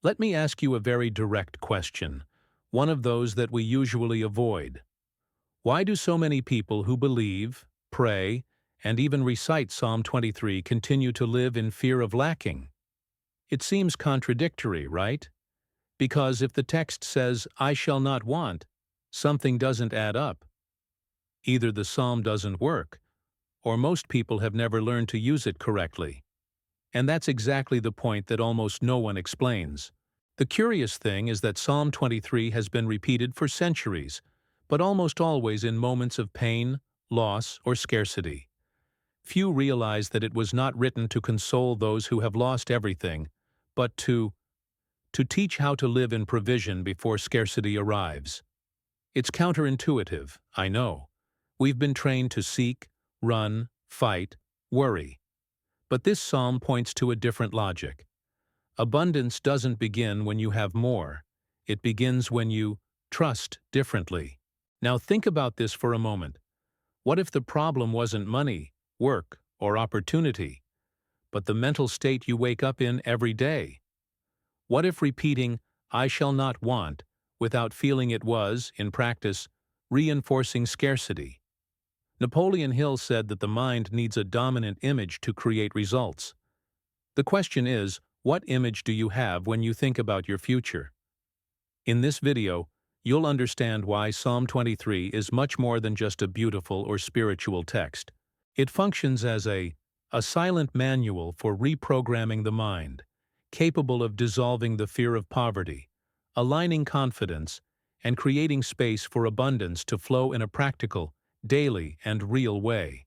Let me ask you a very direct question, one of those that we usually avoid. Why do so many people who believe, pray, and even recite Psalm 23 continue to live in fear of lacking? It seems contradictory, right? Because if the text says, "I shall not want," something doesn't add up. Either the psalm doesn't work, or most people have never learned to use it correctly. And that's exactly the point that almost no one explains. The curious thing is that Psalm 23 has been repeated for centuries, but almost always in moments of pain, loss, or scarcity. Few realize that it was not written to console those who have lost everything, but to teach how to live in provision before scarcity arrives. It's counterintuitive, I know. We've been trained to seek, run, fight, worry. But this psalm points to a different logic. Abundance doesn't begin when you have more. It begins when you trust differently. Now think about this for a moment. What if the problem wasn't money, work, or opportunity, but the mental state you wake up in every day? What if repeating, "I shall not want," without feeling it was, in practice, reinforcing scarcity? Napoleon Hill said that the mind needs a dominant image to create results. The question is, what image do you have when you think about your future? In this video, you'll understand why Psalm 23 is much more than just a beautiful or spiritual text. It functions as a silent manual for reprogramming the mind, capable of dissolving the fear of poverty, aligning confidence, and creating space for abundance to flow in a practical, daily, and real way.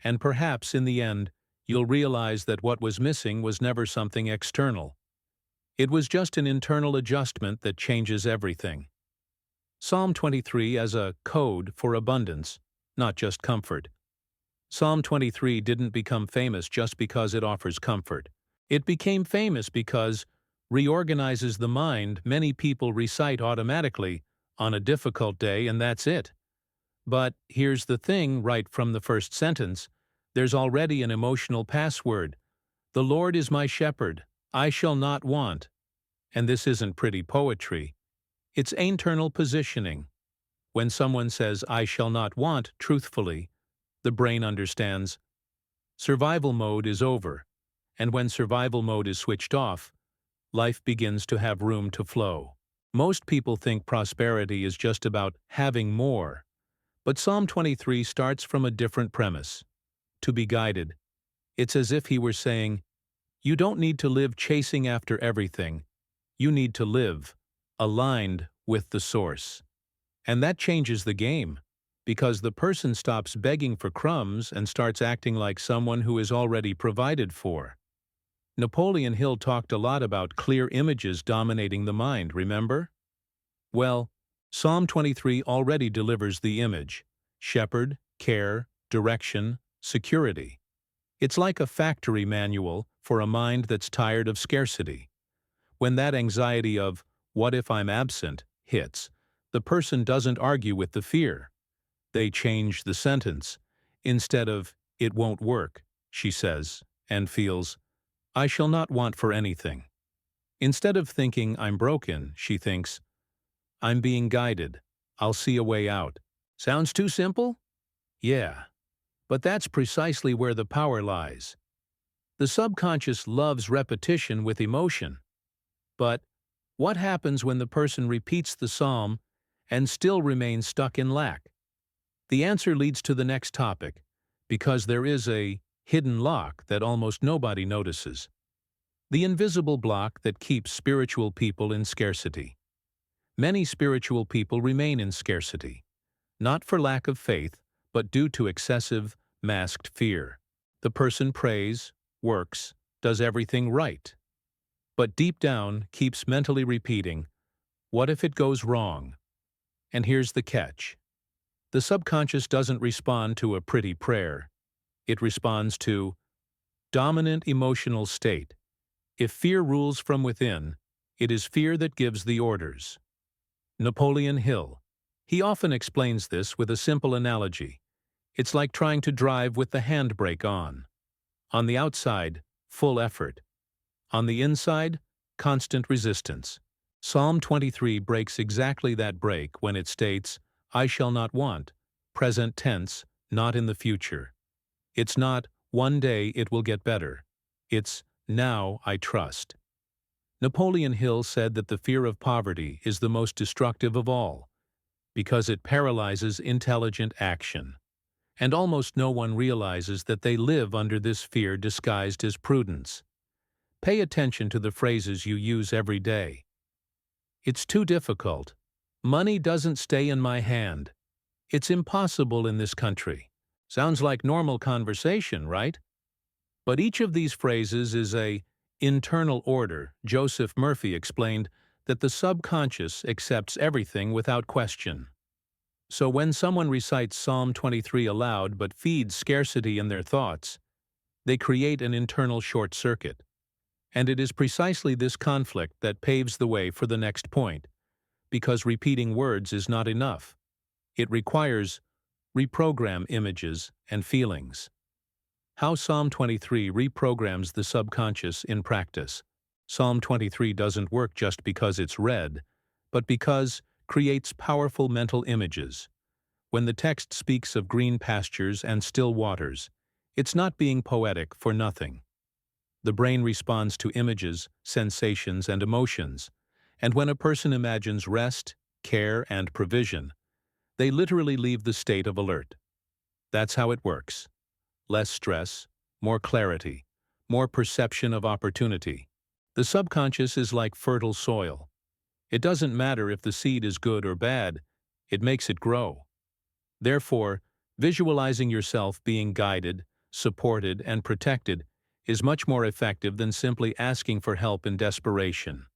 And perhaps, in the end, you'll realize that what was missing was never something external. It was just an internal adjustment that changes everything. Psalm 23 as a code for abundance, not just comfort. Psalm 23 didn't become famous just because it offers comfort. It became famous because reorganizes the mind many people recite automatically on a difficult day, and that's it. But here's the thing, right from the first sentence, there's already an emotional password. The Lord is my shepherd, I shall not want. And this isn't pretty poetry. It's internal positioning. When someone says, "I shall not want," truthfully, the brain understands survival mode is over. And when survival mode is switched off, life begins to have room to flow. Most people think prosperity is just about having more. But Psalm 23 starts from a different premise. To be guided. It's as if he were saying, you don't need to live chasing after everything. You need to live aligned with the source. And that changes the game, because the person stops begging for crumbs and starts acting like someone who is already provided for. Napoleon Hill talked a lot about clear images dominating the mind, remember? Well, Psalm 23 already delivers the image: shepherd, care, direction, security. It's like a factory manual for a mind that's tired of scarcity. When that anxiety of, "what if I'm absent?" hits, the person doesn't argue with the fear. They change the sentence. Instead of, "It won't work," she says, and feels, "I shall not want for anything." Instead of thinking, "I'm broken," she thinks, "I'm being guided. I'll see a way out." Sounds too simple? Yeah. But that's precisely where the power lies. The subconscious loves repetition with emotion. But what happens when the person repeats the psalm and still remains stuck in lack? The answer leads to the next topic, because there is a hidden lock that almost nobody notices. The invisible block that keeps spiritual people in scarcity. Many spiritual people remain in scarcity, not for lack of faith, but due to excessive, masked fear. The person prays, works, does everything right, but deep down keeps mentally repeating, "What if it goes wrong?" And here's the catch. The subconscious doesn't respond to a pretty prayer. It responds to dominant emotional state. If fear rules from within, it is fear that gives the orders. Napoleon Hill. He often explains this with a simple analogy. It's like trying to drive with the handbrake on. On the outside, full effort. On the inside, constant resistance. Psalm 23 breaks exactly that break when it states, I shall not want, present tense, not in the future. It's not, one day it will get better. It's, now I trust. Napoleon Hill said that the fear of poverty is the most destructive of all, because it paralyzes intelligent action. And almost no one realizes that they live under this fear disguised as prudence. Pay attention to the phrases you use every day. It's too difficult. Money doesn't stay in my hand. It's impossible in this country. Sounds like normal conversation, right? But each of these phrases is a internal order. Joseph Murphy explained that the subconscious accepts everything without question. So when someone recites Psalm 23 aloud but feeds scarcity in their thoughts, they create an internal short circuit. And it is precisely this conflict that paves the way for the next point, because repeating words is not enough. It requires reprogram images and feelings. How Psalm 23 reprograms the subconscious in practice. Psalm 23 doesn't work just because it's read, but because creates powerful mental images. When the text speaks of green pastures and still waters, it's not being poetic for nothing. The brain responds to images, sensations, and emotions, and when a person imagines rest, care, and provision, they literally leave the state of alert. That's how it works. Less stress, more clarity, more perception of opportunity. The subconscious is like fertile soil. It doesn't matter if the seed is good or bad, it makes it grow. Therefore, visualizing yourself being guided, supported, and protected is much more effective than simply asking for help in desperation.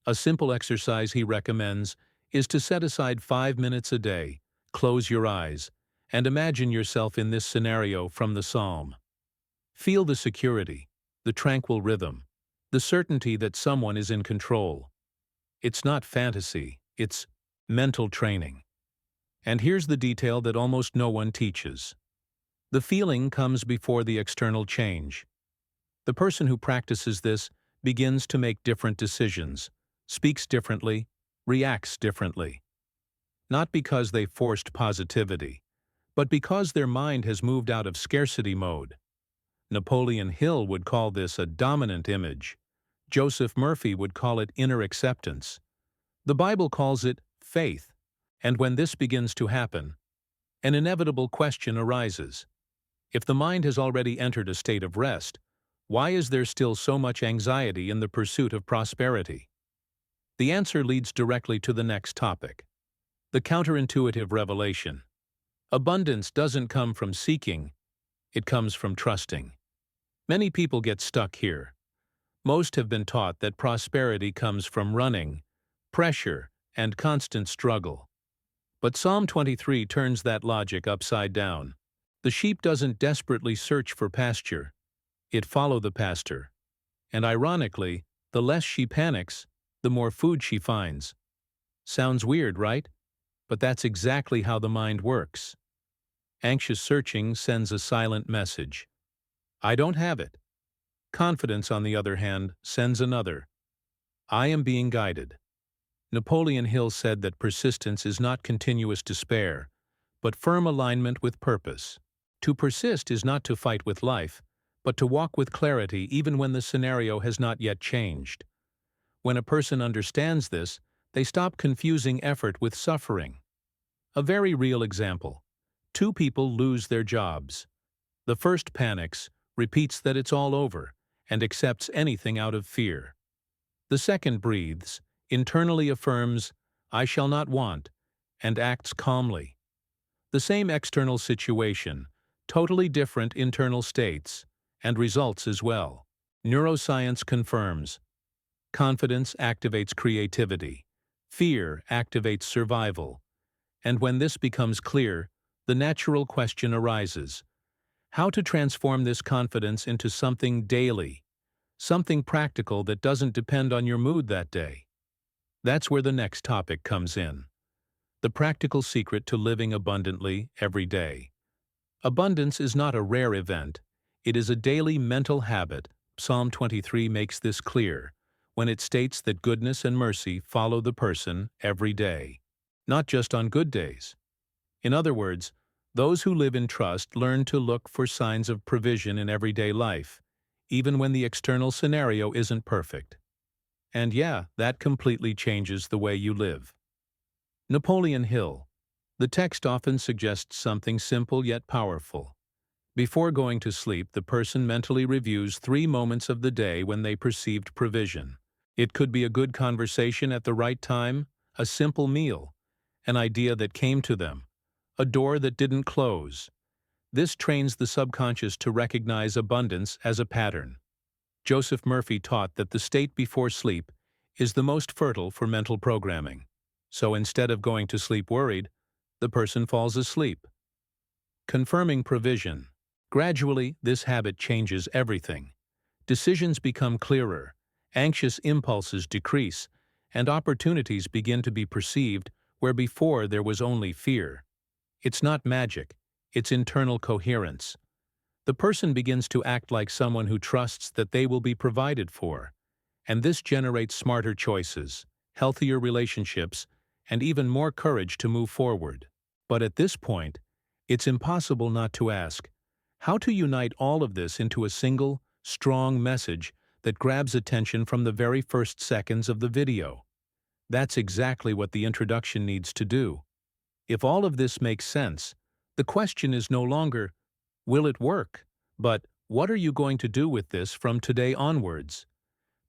A simple exercise he recommends is to set aside 5 minutes a day, close your eyes, and imagine yourself in this scenario from the psalm. Feel the security, the tranquil rhythm, the certainty that someone is in control. It's not fantasy, it's mental training. And here's the detail that almost no one teaches. The feeling comes before the external change. The person who practices this begins to make different decisions, speaks differently, reacts differently. Not because they forced positivity, but because their mind has moved out of scarcity mode. Napoleon Hill would call this a dominant image. Joseph Murphy would call it inner acceptance. The Bible calls it faith. And when this begins to happen, an inevitable question arises. If the mind has already entered a state of rest, why is there still so much anxiety in the pursuit of prosperity? The answer leads directly to the next topic. The counterintuitive revelation. Abundance doesn't come from seeking, it comes from trusting. Many people get stuck here. Most have been taught that prosperity comes from running, pressure, and constant struggle. But Psalm 23 turns that logic upside down. The sheep doesn't desperately search for pasture. It follows the pastor. And ironically, the less she panics, the more food she finds. Sounds weird, right? But that's exactly how the mind works. Anxious searching sends a silent message. I don't have it. Confidence, on the other hand, sends another. I am being guided. Napoleon Hill said that persistence is not continuous despair, but firm alignment with purpose. To persist is not to fight with life, but to walk with clarity even when the scenario has not yet changed. When a person understands this, they stop confusing effort with suffering. A very real example. 2 people lose their jobs. The first panics, repeats that it's all over, and accepts anything out of fear. The second breathes, internally affirms, I shall not want, and acts calmly. The same external situation, totally different internal states, and results as well. Neuroscience confirms. Confidence activates creativity. Fear activates survival. And when this becomes clear, the natural question arises. How to transform this confidence into something daily, something practical that doesn't depend on your mood that day. That's where the next topic comes in. The practical secret to living abundantly every day. Abundance is not a rare event. It is a daily mental habit. Psalm 23 makes this clear. when it states that goodness and mercy follow the person every day, not just on good days. In other words, those who live in trust learn to look for signs of provision in everyday life, even when the external scenario isn't perfect. And yeah, that completely changes the way you live. Napoleon Hill. The text often suggests something simple yet powerful. Before going to sleep, the person mentally reviews 3 moments of the day when they perceived provision. It could be a good conversation at the right time, a simple meal, an idea that came to them, a door that didn't close. This trains the subconscious to recognize abundance as a pattern. Joseph Murphy taught that the state before sleep is the most fertile for mental programming. So instead of going to sleep worried, the person falls asleep. Confirming provision. Gradually, this habit changes everything. Decisions become clearer, anxious impulses decrease, and opportunities begin to be perceived where before there was only fear. It's not magic, it's internal coherence. The person begins to act like someone who trusts that they will be provided for, and this generates smarter choices, healthier relationships, and even more courage to move forward. But at this point, it's impossible not to ask, how to unite all of this into a single, strong message that grabs attention from the very first seconds of the video? That's exactly what the introduction needs to do. If all of this makes sense, the question is no longer, will it work? But what are you going to do with this from today onwards?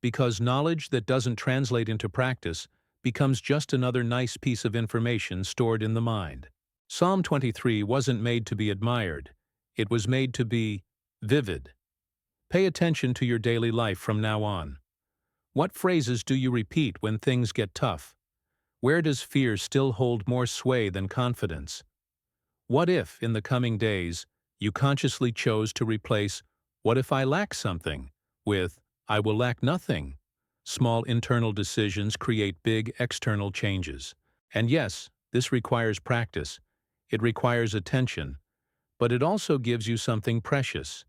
Because knowledge that doesn't translate into practice becomes just another nice piece of information stored in the mind. Psalm 23 wasn't made to be admired. It was made to be vivid. Pay attention to your daily life from now on. What phrases do you repeat when things get tough? Where does fear still hold more sway than confidence? What if, in the coming days, you consciously chose to replace "what if I lack something" with "I will lack nothing"? Small internal decisions create big external changes. And yes, this requires practice. It requires attention. But it also gives you something precious: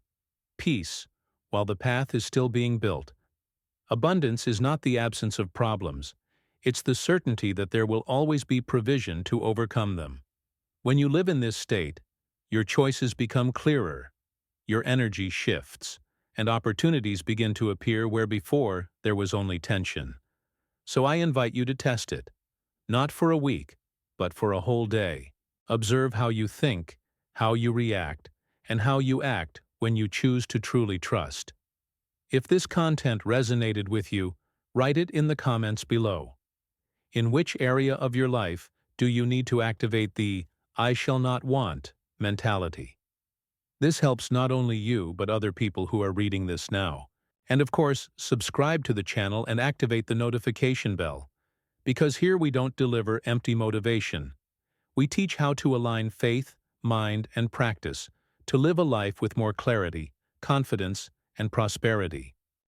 peace, while the path is still being built. Abundance is not the absence of problems. It's the certainty that there will always be provision to overcome them. When you live in this state, your choices become clearer, your energy shifts, and opportunities begin to appear where before there was only tension. So I invite you to test it. Not for a week, but for a whole day. Observe how you think, how you react, and how you act when you choose to truly trust. If this content resonated with you, write it in the comments below. In which area of your life do you need to activate the "I shall not want" mentality? This helps not only you but other people who are reading this now. And of course, subscribe to the channel and activate the notification bell. Because here we don't deliver empty motivation. We teach how to align faith, mind, and practice to live a life with more clarity, confidence, and prosperity.